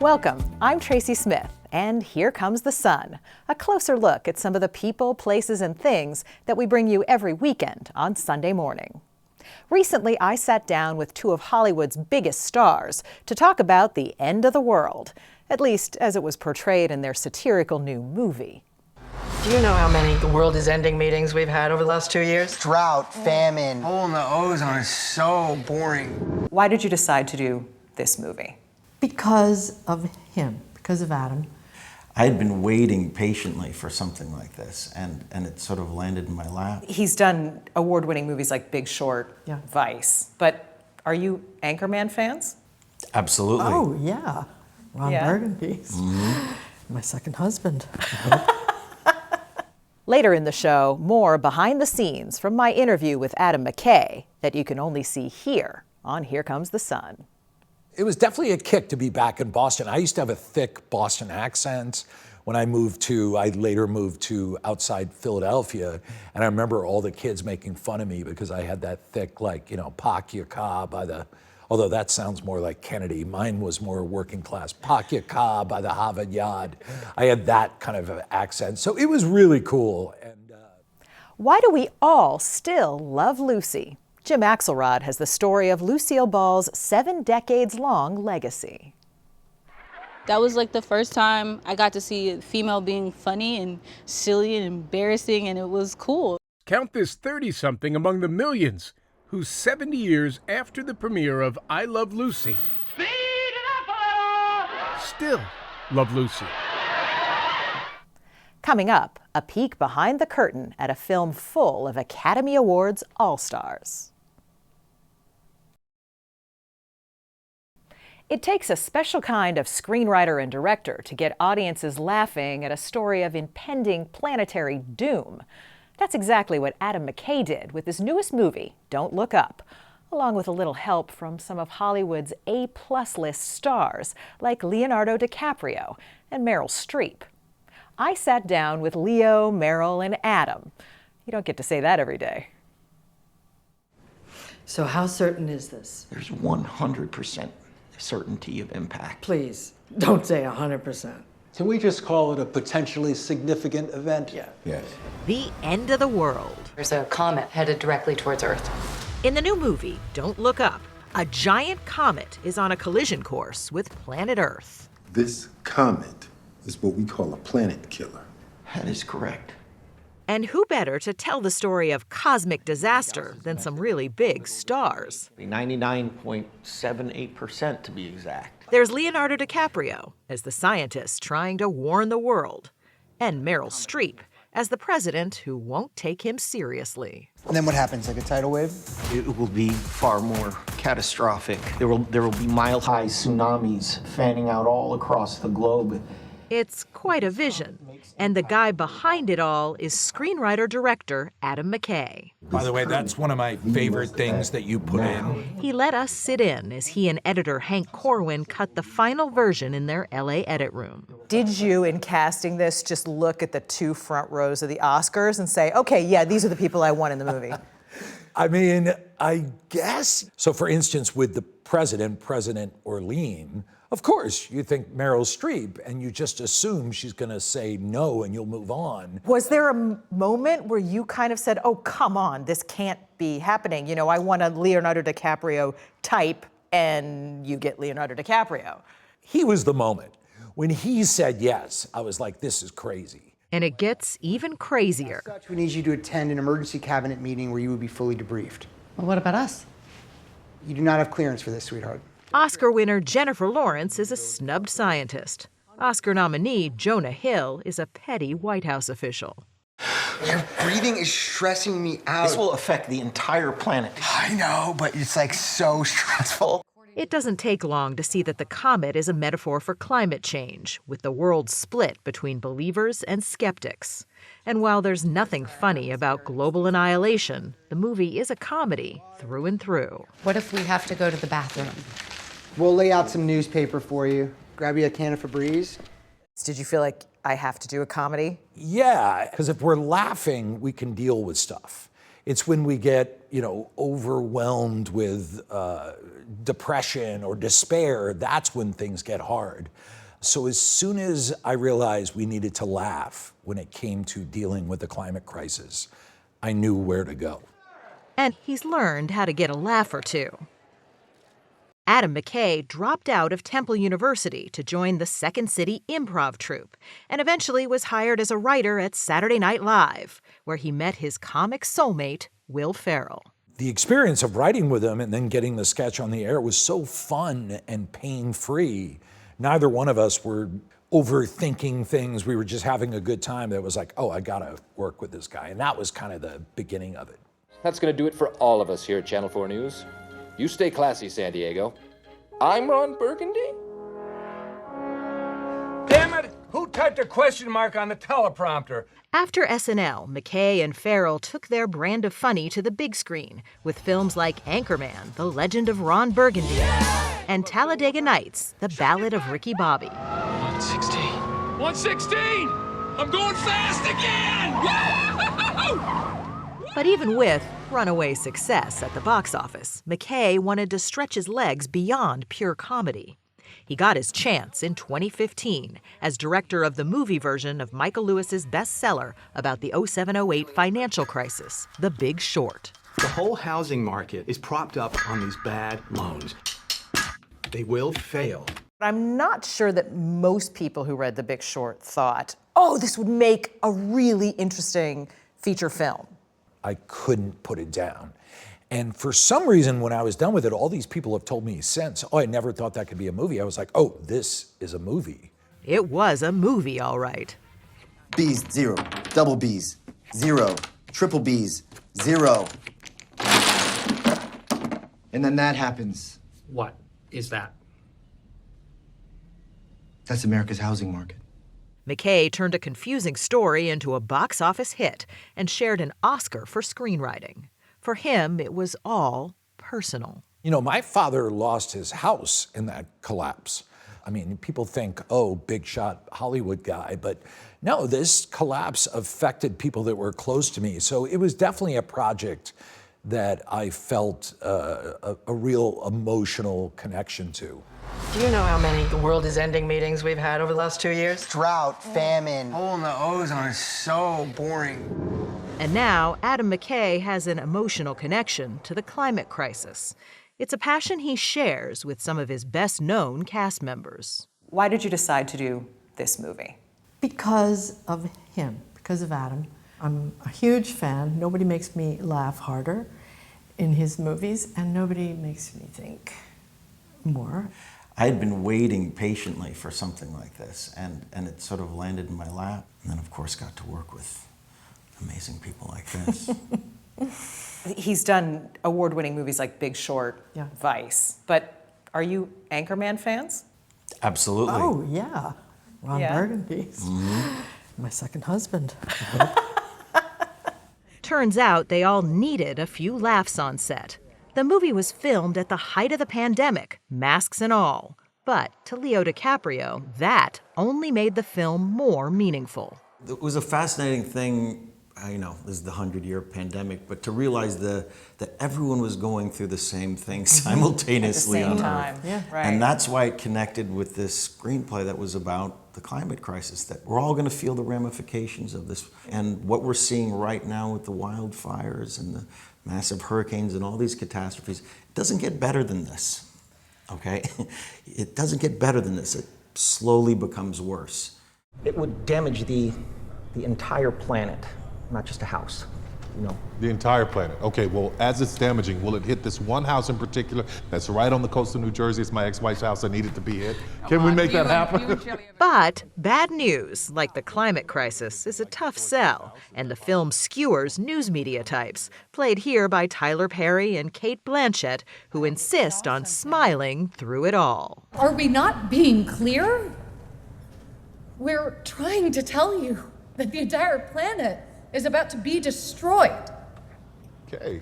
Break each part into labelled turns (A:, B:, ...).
A: Welcome, I'm Tracy Smith, and here comes the sun, a closer look at some of the people, places, and things that we bring you every weekend on Sunday morning. Recently, I sat down with two of Hollywood's biggest stars to talk about the end of the world, at least as it was portrayed in their satirical new movie.
B: Do you know how many the world is ending meetings we've had over the last 2 years?
C: Drought, famine.
D: Hole in the ozone is so boring.
A: Why did you decide to do this movie?
E: Because of him, because of Adam.
F: I had been waiting patiently for something like this, and it sort of landed in my lap.
A: He's done award-winning movies like Big Short,
E: Yeah.
A: Vice, but are you Anchorman fans?
F: Absolutely.
E: Oh, yeah. Ron
A: Yeah.
E: Burgundy's. My second husband.
A: Later in the show, more behind the scenes from my interview with Adam McKay that you can only see here on Here Comes the Sun.
G: It was definitely a kick to be back in Boston. I used to have a thick Boston accent when I later moved to outside Philadelphia. And I remember all the kids making fun of me because I had that thick, pak ya ka by the, although that sounds more like Kennedy. Mine was more working class, pak ya ka by the Harvard Yard. I had that kind of accent. So it was really cool. And
A: Why do we all still love Lucy? Jim Axelrod has the story of Lucille Ball's 7 decades-long legacy.
H: That was like the first time I got to see a female being funny and silly and embarrassing, and it was cool.
I: Count this 30-something among the millions who 70 years after the premiere of I Love Lucy still love Lucy.
A: Coming up, a peek behind the curtain at a film full of Academy Awards all-stars. It takes a special kind of screenwriter and director to get audiences laughing at a story of impending planetary doom. That's exactly what Adam McKay did with his newest movie, Don't Look Up, along with a little help from some of Hollywood's A-plus list stars like Leonardo DiCaprio and Meryl Streep. I sat down with Leo, Meryl, and Adam. You don't get to say that every day.
E: So how certain is this?
C: There's 100% certainty of impact.
E: Please, don't say 100%.
J: Can we just call it a potentially significant event?
E: Yeah.
F: Yes.
A: The end of the world.
B: There's a comet headed directly towards Earth.
A: In the new movie, Don't Look Up, a giant comet is on a collision course with planet Earth.
K: This comet is what we call a planet killer.
C: That is correct.
A: And who better to tell the story of cosmic disaster than some really big stars?
C: 99.78% to be exact.
A: There's Leonardo DiCaprio as the scientist trying to warn the world, and Meryl Streep as the president who won't take him seriously.
C: And then what happens, like a tidal wave? It will be far more catastrophic. There will be mile-high tsunamis fanning out all across the globe.
A: It's quite a vision, and the guy behind it all is screenwriter-director Adam McKay.
G: by the way, that's one of my favorite things that you put in.
A: He let us sit in as he and editor Hank Corwin cut the final version in their LA edit room. Did you, in casting this, just look at the 2 front rows of the Oscars and say, okay, yeah, these are the people I want in the movie?
G: I mean, I guess. So for instance, with the President Orlean, of course, you think Meryl Streep, and you just assume she's gonna say no and you'll move on.
A: Was there a moment where you kind of said, oh, come on, this can't be happening? You know, I want a Leonardo DiCaprio type, and you get Leonardo DiCaprio.
G: He was the moment. When he said yes, I was like, this is crazy.
A: And it gets even crazier.
C: We need you to attend an emergency cabinet meeting where you would be fully debriefed.
E: Well, what about us?
C: You do not have clearance for this, sweetheart.
A: Oscar winner Jennifer Lawrence is a snubbed scientist. Oscar nominee Jonah Hill is a petty White House official.
C: Your breathing is stressing me out. This will affect the entire planet. I know, but it's like so stressful.
A: It doesn't take long to see that the comet is a metaphor for climate change, with the world split between believers and skeptics. And while there's nothing funny about global annihilation, the movie is a comedy through and through.
E: What if we have to go to the bathroom?
C: We'll lay out some newspaper for you. Grab you a can of Febreze.
A: Did you feel like I have to do a comedy?
G: Yeah, because if we're laughing, we can deal with stuff. It's when we get, overwhelmed with depression or despair, that's when things get hard. So as soon as I realized we needed to laugh when it came to dealing with the climate crisis, I knew where to go.
A: And he's learned how to get a laugh or two. Adam McKay dropped out of Temple University to join the Second City improv troupe and eventually was hired as a writer at Saturday Night Live, where he met his comic soulmate, Will Ferrell.
G: The experience of writing with him and then getting the sketch on the air was so fun and pain-free. Neither one of us were overthinking things. We were just having a good time that was like, oh, I gotta work with this guy. And that was kind of the beginning of it.
L: That's gonna do it for all of us here at Channel 4 News. You stay classy, San Diego. I'm Ron Burgundy.
D: Damn it! Who typed a question mark on the teleprompter?
A: After SNL, McKay and Ferrell took their brand of funny to the big screen with films like Anchorman, The Legend of Ron Burgundy, and Talladega Nights, The Ballad of Ricky Bobby.
M: 116. 116! I'm going fast again!
A: But even with runaway success at the box office, McKay wanted to stretch his legs beyond pure comedy. He got his chance in 2015 as director of the movie version of Michael Lewis's bestseller about the 07-08 financial crisis, The Big Short.
N: The whole housing market is propped up on these bad loans. They will fail.
O: I'm not sure that most people who read The Big Short thought, oh, this would make a really interesting feature film.
G: I couldn't put it down. And for some reason, when I was done with it, all these people have told me since, oh, I never thought that could be a movie. I was like, oh, this is a movie.
A: It was a movie, all right.
P: B's, 0. Double B's, 0. Triple B's, 0. And then that happens.
Q: What is that?
P: That's America's housing market.
A: McKay turned a confusing story into a box office hit and shared an Oscar for screenwriting. For him, it was all personal.
G: My father lost his house in that collapse. I mean, people think, oh, big shot Hollywood guy, but no, this collapse affected people that were close to me. So it was definitely a project that I felt a real emotional connection to.
B: Do you know how many the world is ending meetings we've had over the last 2 years?
D: Drought, famine. Hole in the ozone is so boring.
A: And now, Adam McKay has an emotional connection to the climate crisis. It's a passion he shares with some of his best-known cast members.
O: Why did you decide to do this movie?
E: Because of him, because of Adam. I'm a huge fan. Nobody makes me laugh harder in his movies, and nobody makes me think more.
F: I had been waiting patiently for something like this, and it sort of landed in my lap. And then, of course, got to work with amazing people like this.
O: He's done award-winning movies like Big Short, Vice. But are you Anchorman fans?
F: Absolutely.
E: Oh, yeah. Ron Burgundy.
F: Mm-hmm.
E: My second husband.
A: Turns out they all needed a few laughs on set. The movie was filmed at the height of the pandemic, masks and all. But to Leo DiCaprio, that only made the film more meaningful.
F: It was a fascinating thing. This is the 100-year pandemic, but to realize that everyone was going through the same thing simultaneously
O: at the same
F: on
O: time.
F: Earth.
O: Yeah, right.
F: And that's why it connected with this screenplay that was about the climate crisis, that we're all going to feel the ramifications of this. And what we're seeing right now with the wildfires and the massive hurricanes and all these catastrophes, it doesn't get better than this, okay? It doesn't get better than this. It slowly becomes worse.
C: It would damage the entire planet, not just a house.
R: The entire planet. Okay, well, as it's damaging, will it hit this one house in particular that's right on the coast of New Jersey? It's my ex-wife's house. I need it to be hit. Can we make that happen?
A: But bad news, like the climate crisis, is a tough sell, and the film skewers news media types, played here by Tyler Perry and Cate Blanchett, who insist on smiling through it all.
S: Are we not being clear? We're trying to tell you that the entire planet is about to be destroyed.
R: Okay.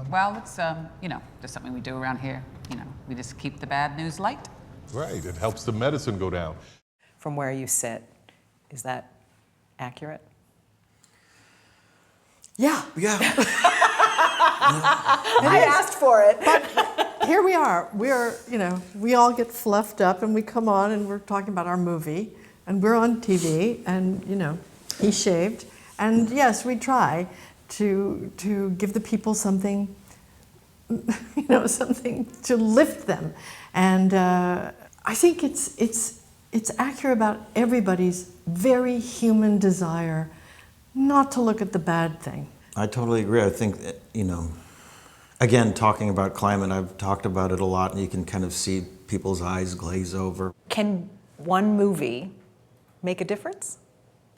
T: Well, it's, just something we do around here. We just keep the bad news light.
R: Right, it helps the medicine go down.
O: From where you sit, is that accurate?
E: Yeah.
F: Yeah.
O: I asked for it.
E: Here we are. We all get fluffed up and we come on and we're talking about our movie and we're on TV and, he shaved. And yes, we try to give the people something, something to lift them. And I think it's accurate about everybody's very human desire not to look at the bad thing.
F: I totally agree. I think, again, talking about climate, I've talked about it a lot, and you can kind of see people's eyes glaze over.
A: Can one movie make a difference?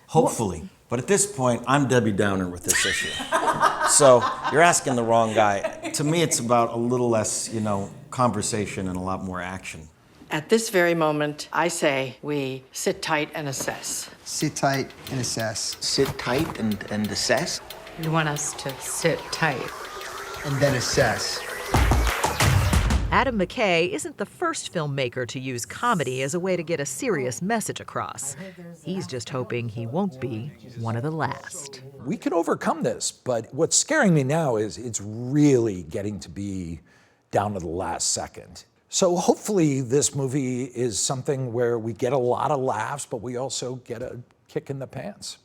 F: Hopefully. But at this point, I'm Debbie Downer with this issue. So you're asking the wrong guy. To me, it's about a little less, conversation and a lot more action.
B: At this very moment, I say we sit tight and assess.
D: Sit tight and assess.
C: Sit tight and assess.
B: You want us to sit tight.
D: And then assess.
A: Adam McKay isn't the first filmmaker to use comedy as a way to get a serious message across. He's just hoping he won't be one of the last.
G: We could overcome this, but what's scaring me now is it's really getting to be down to the last second. So hopefully this movie is something where we get a lot of laughs, but we also get a kick in the pants.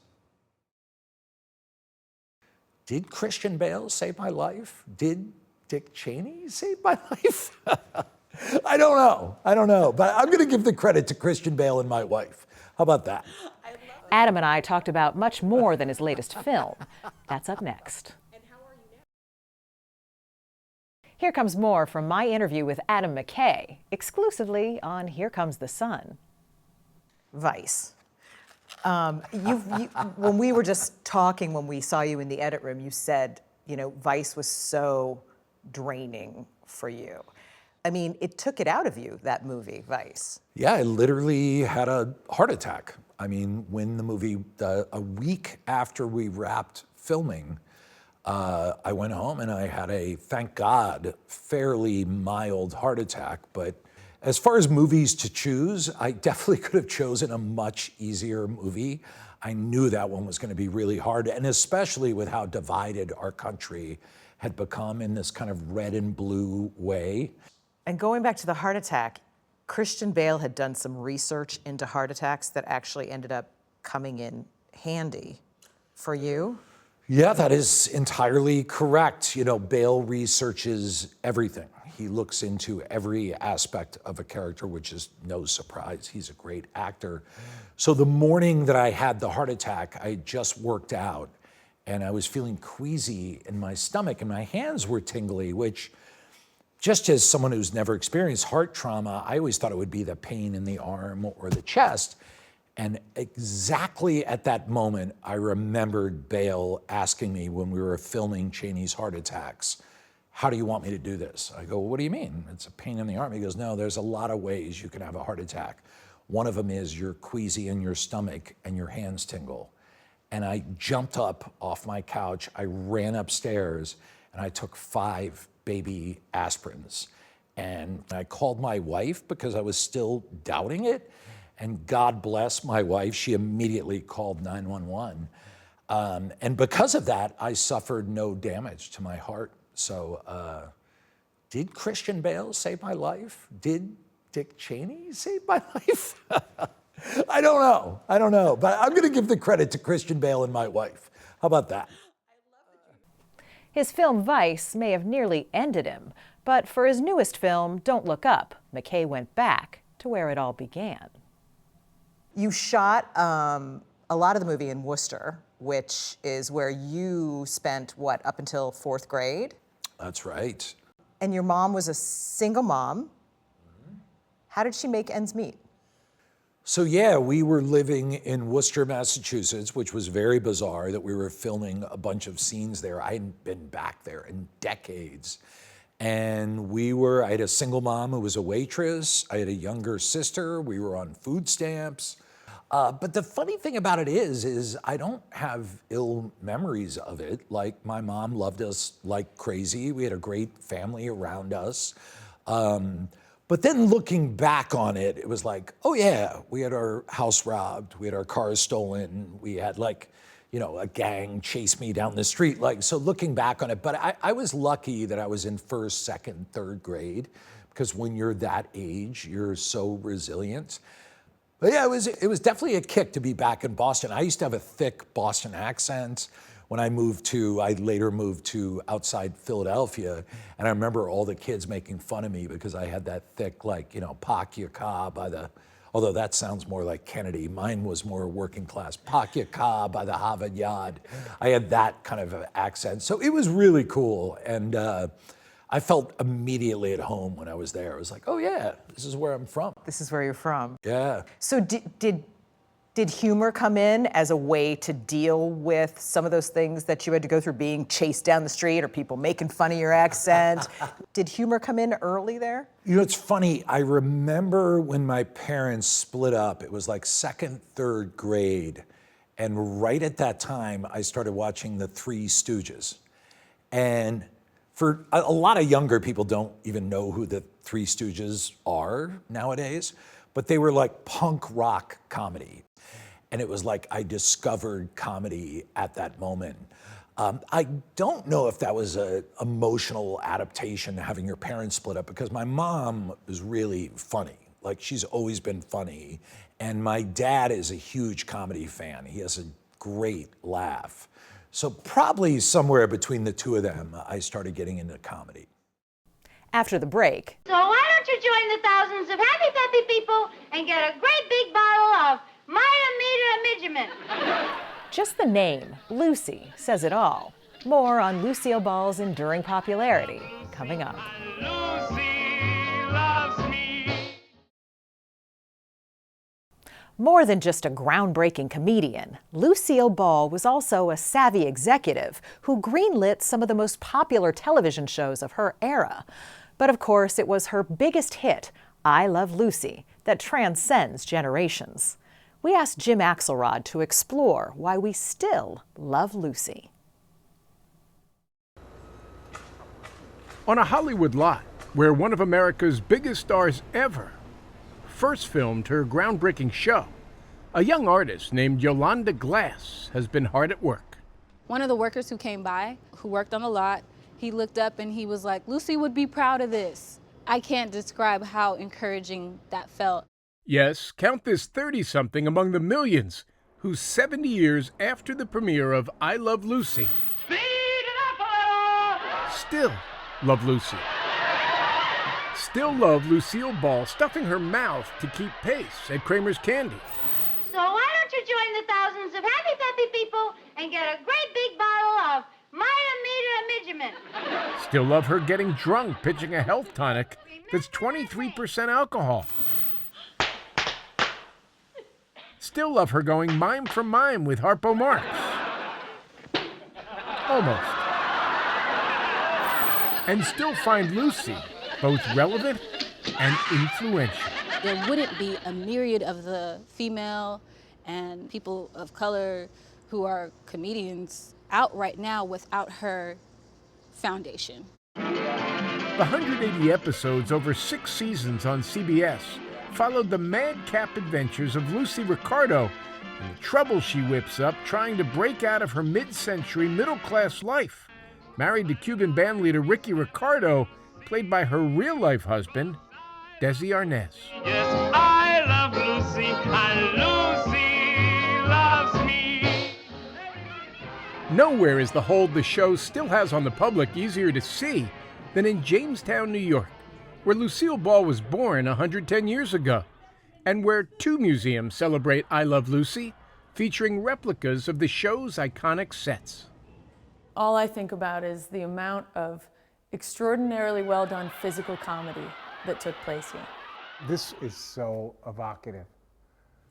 G: Did Christian Bale save my life? Did Dick Cheney save my life? I don't know, but I'm gonna give the credit to Christian Bale and my wife. How about that?
A: Adam and I talked about much more than his latest film. That's up next. Here comes more from my interview with Adam McKay, exclusively on Here Comes the Sun.
O: Vice. When we were just talking, when we saw you in the edit room, you said, Vice was so draining for you. I mean, it took it out of you, that movie, Vice.
G: Yeah, I literally had a heart attack. I mean, when the movie, a week after we wrapped filming, I went home and I had a, thank God, fairly mild heart attack. But as far as movies to choose, I definitely could have chosen a much easier movie. I knew that one was going to be really hard, and especially with how divided our country had become in this kind of red and blue way.
O: And going back to the heart attack, Christian Bale had done some research into heart attacks that actually ended up coming in handy for you.
G: Yeah, that is entirely correct. Bale researches everything. He looks into every aspect of a character, which is no surprise. He's a great actor. So the morning that I had the heart attack, I just worked out and I was feeling queasy in my stomach and my hands were tingly, which just as someone who's never experienced heart trauma, I always thought it would be the pain in the arm or the chest. And exactly at that moment, I remembered Bale asking me when we were filming Cheney's heart attacks, how do you want me to do this? I go, well, what do you mean? It's a pain in the arm. He goes, no, there's a lot of ways you can have a heart attack. One of them is you're queasy in your stomach and your hands tingle. And I jumped up off my couch, I ran upstairs, and I took 5 baby aspirins. And I called my wife because I was still doubting it. And God bless my wife, she immediately called 911. And because of that, I suffered no damage to my heart. So did Christian Bale save my life? Did Dick Cheney save my life? I don't know, but I'm gonna give the credit to Christian Bale and my wife. How about that?
A: His film Vice may have nearly ended him, but for his newest film, Don't Look Up, McKay went back to where it all began.
O: You shot a lot of the movie in Worcester, which is where you spent, up until 4th grade?
G: That's right.
O: And your mom was a single mom. How did she make ends meet?
G: So yeah, we were living in Worcester, Massachusetts, which was very bizarre that we were filming a bunch of scenes there. I hadn't been back there in decades. And I had a single mom who was a waitress. I had a younger sister. We were on food stamps. But the funny thing about it is I don't have ill memories of it. Like, my mom loved us like crazy. We had a great family around us. But then looking back on it, it was like, oh yeah, we had our house robbed, we had our cars stolen, we had a gang chased me down the street. So looking back on it, but I was lucky that I was in first, second, third grade, because when you're that age, you're so resilient. But yeah, it was definitely a kick to be back in Boston. I used to have a thick Boston accent. When I later moved to outside Philadelphia, and I remember all the kids making fun of me because I had that thick, pak ya ka by the, although that sounds more like Kennedy. Mine was more working class, pak ya ka by the Harvard Yard. I had that kind of accent. So it was really cool. And I felt immediately at home when I was there. I was like, oh yeah, this is where I'm from.
O: This is where you're from.
G: Yeah.
O: So did humor come in as a way to deal with some of those things that you had to go through, being chased down the street or people making fun of your accent? Did humor come in early there?
G: It's funny. I remember when my parents split up, it was like second, third grade. And right at that time, I started watching The Three Stooges. And for a lot of younger people don't even know who The Three Stooges are nowadays, but they were like punk rock comedy. And it was like I discovered comedy at that moment. I don't know if that was an emotional adaptation, having your parents split up, because my mom was really funny. Like, she's always been funny. And my dad is a huge comedy fan. He has a great laugh. So probably somewhere between the two of them, I started getting into comedy.
A: After the break.
Q: So why don't you join the thousands of happy, peppy people and get a great big bottle of Midget.
A: Just the name, Lucy, says it all. More on Lucille Ball's enduring popularity coming up.
M: Lucy loves me.
A: More than just a groundbreaking comedian, Lucille Ball was also a savvy executive who greenlit some of the most popular television shows of her era. But of course, it was her biggest hit, I Love Lucy, that transcends generations. We asked Jim Axelrod to explore why we still love Lucy.
I: On a Hollywood lot, where one of America's biggest stars ever first filmed her groundbreaking show, a young artist named Yolanda Glass has been hard at work.
H: One of the workers who came by, who worked on the lot, he looked up and he was like, Lucy would be proud of this. I can't describe how encouraging that felt.
I: Yes, count this 30-something among the millions who 70 years after the premiere of I Love Lucy still love Lucy. Still love Lucille Ball stuffing her mouth to keep pace at Kramer's Candy.
Q: So why don't you join the thousands of happy, peppy people and get a great big bottle of Midget.
I: Still love her getting drunk pitching a health tonic that's 23% alcohol. Still love her going mime for mime with Harpo Marx. Almost. And still find Lucy both relevant and influential.
H: There wouldn't be a myriad of the female and people of color who are comedians out right now without her foundation.
I: The 180 episodes over 6 seasons on CBS followed the madcap adventures of Lucy Ricardo and the trouble she whips up trying to break out of her mid-century middle-class life. Married to Cuban bandleader Ricky Ricardo, played by her real-life husband, Desi Arnaz.
M: Yes, I love Lucy, and Lucy loves me.
I: Nowhere is the hold the show still has on the public easier to see than in Jamestown, New York, where Lucille Ball was born 110 years ago, and where 2 museums celebrate I Love Lucy, featuring replicas of the show's iconic sets.
U: All I think about is the amount of extraordinarily well-done physical comedy that took place here.
D: This is so evocative.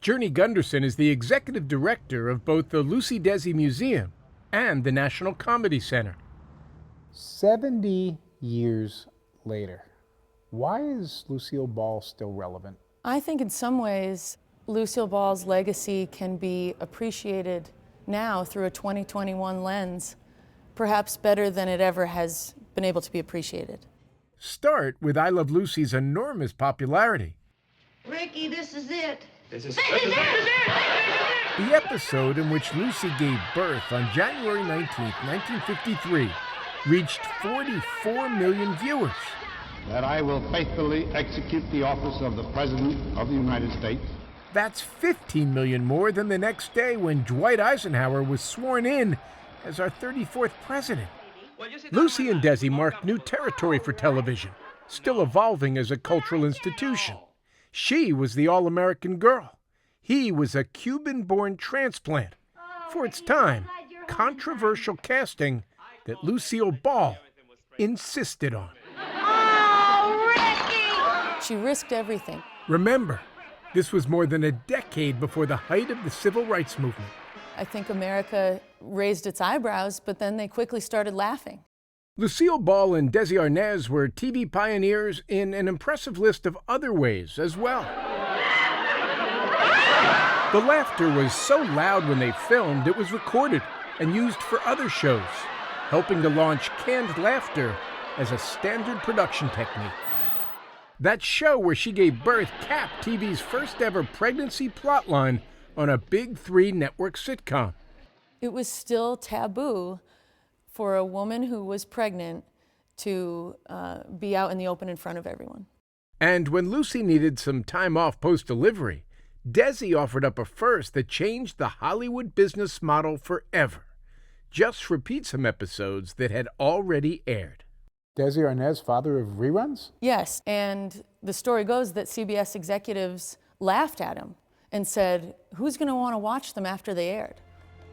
I: Journey Gunderson is the executive director of both the Lucy Desi Museum and the National Comedy Center.
D: 70 years later, why is Lucille Ball still relevant?
U: I think in some ways, Lucille Ball's legacy can be appreciated now through a 2021 lens, perhaps better than it ever has been able to be appreciated.
I: Start with I Love Lucy's enormous popularity.
Q: Ricky, this is it.
M: This is it.
I: The episode in which Lucy gave birth on January 19, 1953, reached 44 million viewers.
J: That I will faithfully execute the office of the President of the United States.
I: That's 15 million more than the next day when Dwight Eisenhower was sworn in as our 34th president. Lucy and Desi marked new territory for television, still evolving as a cultural institution. She was the all-American girl. He was a Cuban-born transplant. For its time, controversial casting that Lucille Ball insisted on.
U: She risked everything.
I: Remember, this was more than a decade before the height of the civil rights movement.
U: I think America raised its eyebrows, but then they quickly started laughing.
I: Lucille Ball and Desi Arnaz were TV pioneers in an impressive list of other ways as well. The laughter was so loud when they filmed, it was recorded and used for other shows, helping to launch canned laughter as a standard production technique. That show where she gave birth capped TV's first ever pregnancy plotline on a Big 3 network sitcom.
U: It was still taboo for a woman who was pregnant to be out in the open in front of everyone.
I: And when Lucy needed some time off post-delivery, Desi offered up a first that changed the Hollywood business model forever. Just repeat some episodes that had already aired.
V: Desi Arnaz, father of reruns?
U: Yes, and the story goes that CBS executives laughed at him and said, who's going to want to watch them after they aired?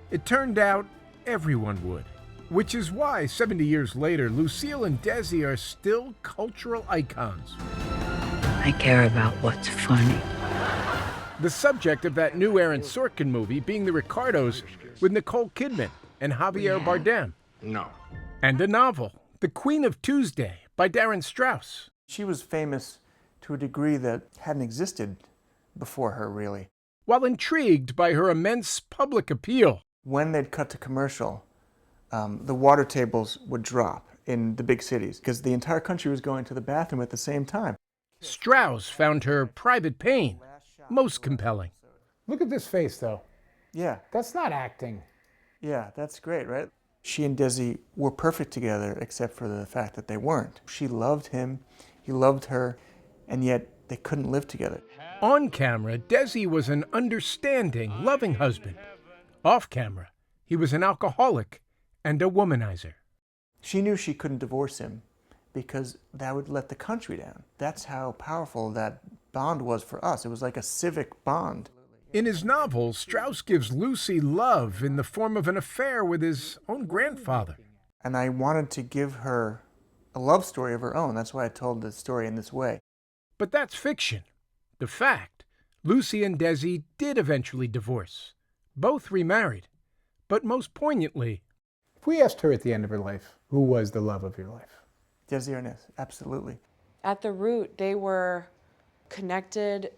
I: It turned out everyone would, which is why 70 years later, Lucille and Desi are still cultural icons.
W: I care about what's funny.
I: The subject of that new Aaron Sorkin movie being the Ricardos with Nicole Kidman and Javier Bardem.
D: No.
I: And a novel, The Queen of Tuesday by Darren Strauss.
X: She was famous to a degree that hadn't existed before her, really.
I: While intrigued by her immense public appeal.
X: When they'd cut to commercial, the water tables would drop in the big cities because the entire country was going to the bathroom at the same time.
I: Strauss found her private pain most compelling.
V: Look at this face, though.
X: Yeah.
V: That's not acting.
X: Yeah, that's great, right? She and Desi were perfect together, except for the fact that they weren't. She loved him, he loved her, and yet they couldn't live together.
I: On camera, Desi was an understanding, loving husband. Off camera, he was an alcoholic and a womanizer.
X: She knew she couldn't divorce him because that would let the country down. That's how powerful that bond was for us. It was like a civic bond.
I: In his novel, Strauss gives Lucy love in the form of an affair with his own grandfather.
X: And I wanted to give her a love story of her own. That's why I told the story in this way.
I: But that's fiction. The fact, Lucy and Desi did eventually divorce. Both remarried. But most poignantly,
V: if we asked her at the end of her life, who was the love of your life?
X: Desi Arnaz, absolutely.
Y: At the root, they were connected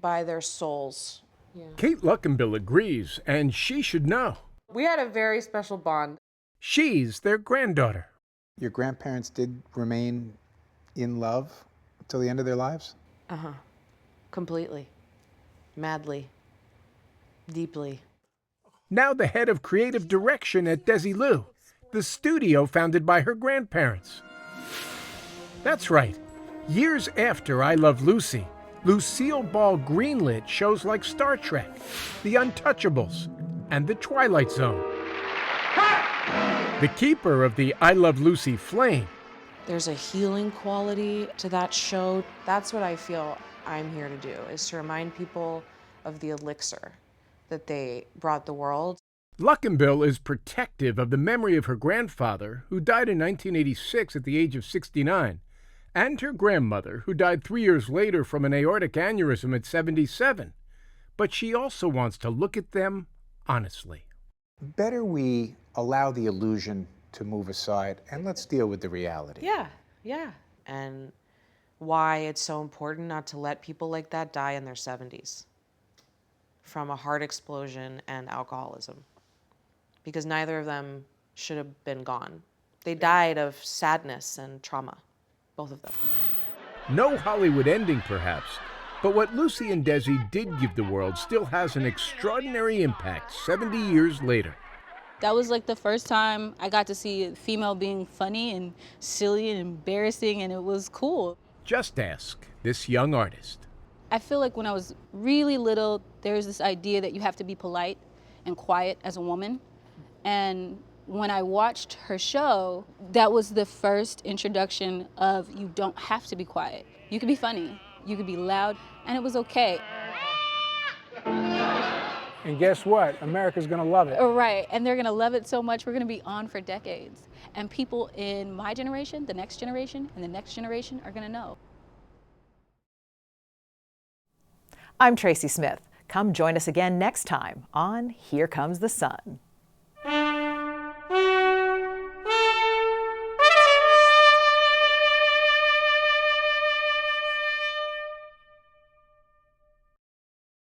Y: by their souls. Yeah.
I: Kate Luckenbill agrees, and she should know.
Y: We had a very special bond.
I: She's their granddaughter.
V: Your grandparents did remain in love until the end of their lives?
Y: Uh-huh. Completely. Madly. Deeply.
I: Now the head of creative direction at Desilu, the studio founded by her grandparents. That's right. Years after I Love Lucy, Lucille Ball greenlit shows like Star Trek, The Untouchables, and The Twilight Zone. The keeper of the I Love Lucy flame.
Y: There's a healing quality to that show. That's what I feel I'm here to do, is to remind people of the elixir that they brought the world.
I: Luckenbill is protective of the memory of her grandfather, who died in 1986 at the age of 69, and her grandmother, who died 3 years later from an aortic aneurysm at 77. But she also wants to look at them honestly.
V: Better we allow the illusion to move aside and let's deal with the reality.
Y: Yeah. And why it's so important not to let people like that die in their 70s from a heart explosion and alcoholism. Because neither of them should have been gone. They died of sadness and trauma, both of them.
I: No Hollywood ending, perhaps, But what Lucy and Desi did give the world still has an extraordinary impact 70 years later.
H: That was like the first time I got to see a female being funny and silly and embarrassing, and it was cool.
I: Just ask this young artist.
H: I feel like when I was really little, there was this idea that you have to be polite and quiet as a woman. And when I watched her show, that was the first introduction of you don't have to be quiet. You could be funny, you could be loud, and it was okay.
K: And guess what? America's gonna love it.
H: Right, and they're gonna love it so much, we're gonna be on for decades. And people in my generation, the next generation, and the next generation are gonna know.
A: I'm Tracy Smith. Come join us again next time on Here Comes the Sun.